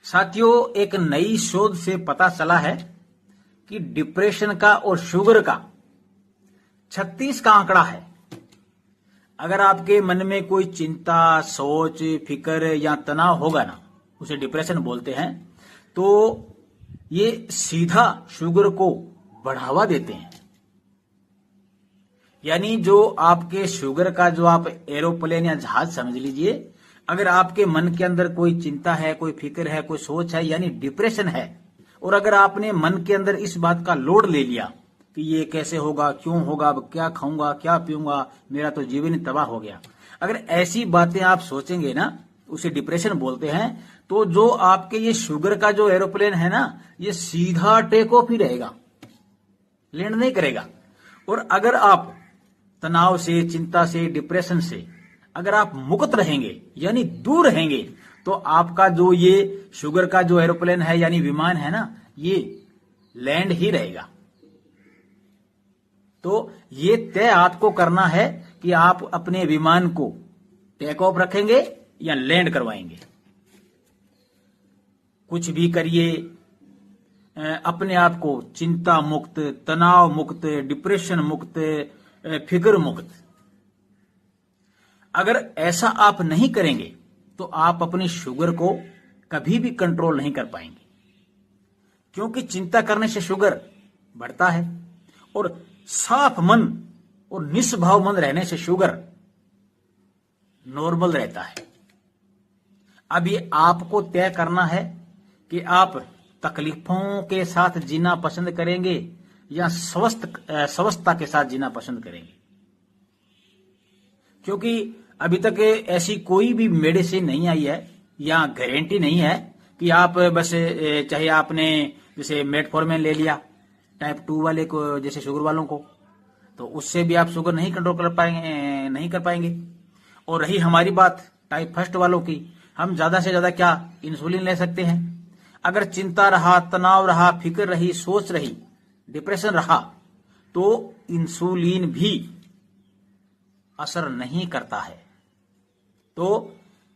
साथियों, एक नई शोध से पता चला है कि डिप्रेशन का और शुगर का 36 का आंकड़ा है। अगर आपके मन में कोई चिंता, सोच, फिक्र या तनाव होगा ना, उसे डिप्रेशन बोलते हैं, तो ये सीधा शुगर को बढ़ावा देते हैं। यानी जो आपके शुगर का जो आप एरोप्लेन या जहाज समझ लीजिए, अगर आपके मन के अंदर कोई चिंता है, कोई फिक्र है, कोई सोच है, यानी डिप्रेशन है, और अगर आपने मन के अंदर इस बात का लोड ले लिया कि ये कैसे होगा, क्यों होगा, अब क्या खाऊंगा, क्या पीऊंगा, मेरा तो जीवन ही तबाह हो गया, अगर ऐसी बातें आप सोचेंगे ना, उसे डिप्रेशन बोलते हैं। तो जो आपके ये शुगर का जो एरोप्लेन है ना, ये सीधा टेक ऑफ ही रहेगा, लैंड नहीं करेगा। और अगर आप तनाव से, चिंता से, डिप्रेशन से अगर आप मुक्त रहेंगे, यानी दूर रहेंगे, तो आपका जो ये शुगर का जो एरोप्लेन है, यानी विमान है ना, ये लैंड ही रहेगा। तो ये तय आपको करना है कि आप अपने विमान को टेक ऑफ रखेंगे या लैंड करवाएंगे। कुछ भी करिए, अपने आप को चिंता मुक्त, तनाव मुक्त, डिप्रेशन मुक्त, फिक्र मुक्त। अगर ऐसा आप नहीं करेंगे तो आप अपनी शुगर को कभी भी कंट्रोल नहीं कर पाएंगे, क्योंकि चिंता करने से शुगर बढ़ता है और साफ मन और निष्भाव मन रहने से शुगर नॉर्मल रहता है। अब ये आपको तय करना है कि आप तकलीफों के साथ जीना पसंद करेंगे या स्वस्थता के साथ जीना पसंद करेंगे। क्योंकि अभी तक ऐसी कोई भी मेडिसिन नहीं आई है या गारंटी नहीं है कि आप बस, चाहे आपने जैसे मेटफॉर्मिन ले लिया टाइप 2 वाले को, जैसे शुगर वालों को, तो उससे भी आप शुगर नहीं कंट्रोल कर पाएंगे। और रही हमारी बात टाइप 1 वालों की, हम ज्यादा से ज्यादा क्या इंसुलिन ले सकते हैं। अगर चिंता रहा, तनाव रहा, फिक्र रही, सोच रही, डिप्रेशन रहा, तो इंसुलिन भी असर नहीं करता है। तो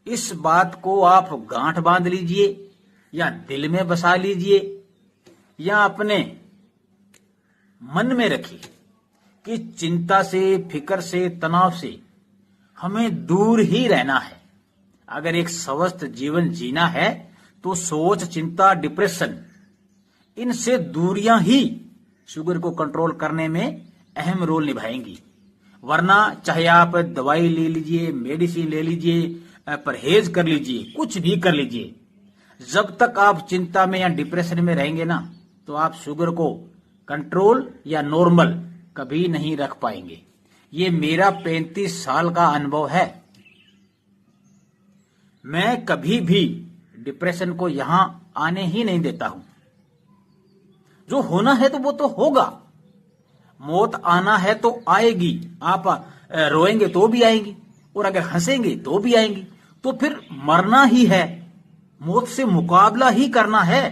इस बात को आप गांठ बांध लीजिए या दिल में बसा लीजिए या अपने मन में रखिए कि चिंता से, फिक्र से, तनाव से हमें दूर ही रहना है। अगर एक स्वस्थ जीवन जीना है तो सोच, चिंता, डिप्रेशन, इनसे दूरियां ही शुगर को कंट्रोल करने में अहम रोल निभाएंगी। वरना चाहे आप दवाई ले लीजिए, मेडिसिन ले लीजिए, परहेज कर लीजिए, कुछ भी कर लीजिए, जब तक आप चिंता में या डिप्रेशन में रहेंगे ना, तो आप शुगर को कंट्रोल या नॉर्मल कभी नहीं रख पाएंगे। ये मेरा 35 साल का अनुभव है। मैं कभी भी डिप्रेशन को यहां आने ही नहीं देता हूं। जो होना है तो वो तो होगा, मौत आना है तो आएगी। आप रोएंगे तो भी आएगी, और अगर हंसेंगे तो भी आएंगी। तो फिर मरना ही है, मौत से मुकाबला ही करना है,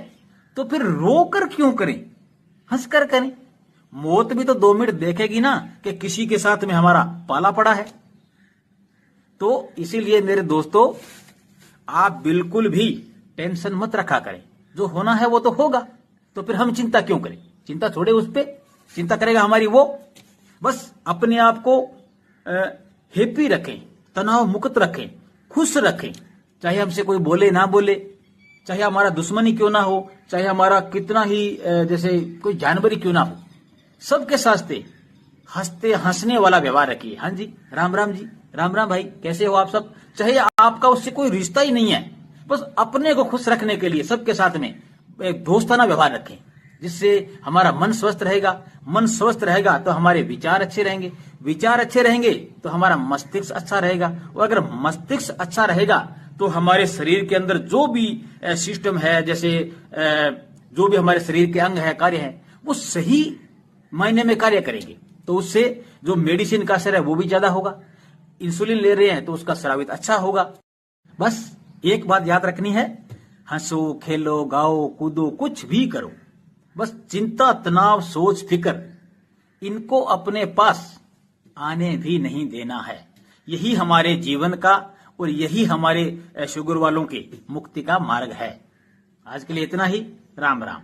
तो फिर रोकर क्यों करें, हंसकर करें। मौत भी तो 2 मिनट देखेगी ना कि किसी के साथ में हमारा पाला पड़ा है। तो इसीलिए मेरे दोस्तों, आप बिल्कुल भी टेंशन मत रखा करें। जो होना है वो तो होगा, तो फिर हम चिंता क्यों करें। चिंता छोड़े, उस पे चिंता करेगा हमारी वो। बस अपने आप को हैप्पी रखें, तनाव मुक्त रखें, खुश रखें। चाहे हमसे कोई बोले ना बोले, चाहे हमारा दुश्मनी क्यों ना हो, चाहे हमारा कितना ही जैसे कोई जानवर ही क्यों ना हो, सबके साथ हंसते हंसने वाला व्यवहार रखिए। हाँ जी, राम राम जी, राम राम भाई, कैसे हो आप सब। चाहे आपका उससे कोई रिश्ता ही नहीं है, बस अपने को खुश रखने के लिए सबके साथ में एक दोस्ताना व्यवहार रखें, जिससे हमारा मन स्वस्थ रहेगा। मन स्वस्थ रहेगा तो हमारे विचार अच्छे रहेंगे, विचार अच्छे रहेंगे तो हमारा मस्तिष्क अच्छा रहेगा, और अगर मस्तिष्क अच्छा रहेगा तो हमारे शरीर के अंदर जो भी सिस्टम है, जैसे जो भी हमारे शरीर के अंग है, कार्य है, वो सही मायने में कार्य करेंगे। तो उससे जो मेडिसिन का असर है वो भी ज्यादा होगा। इंसुलिन ले रहे हैं तो उसका स्रावित अच्छा होगा। बस एक बात याद रखनी है, हंसो, खेलो, गाओ, कूदो, कुछ भी करो, बस चिंता, तनाव, सोच, फिक्र, इनको अपने पास आने भी नहीं देना है। यही हमारे जीवन का और यही हमारे शुगर वालों के मुक्ति का मार्ग है। आज के लिए इतना ही। राम राम।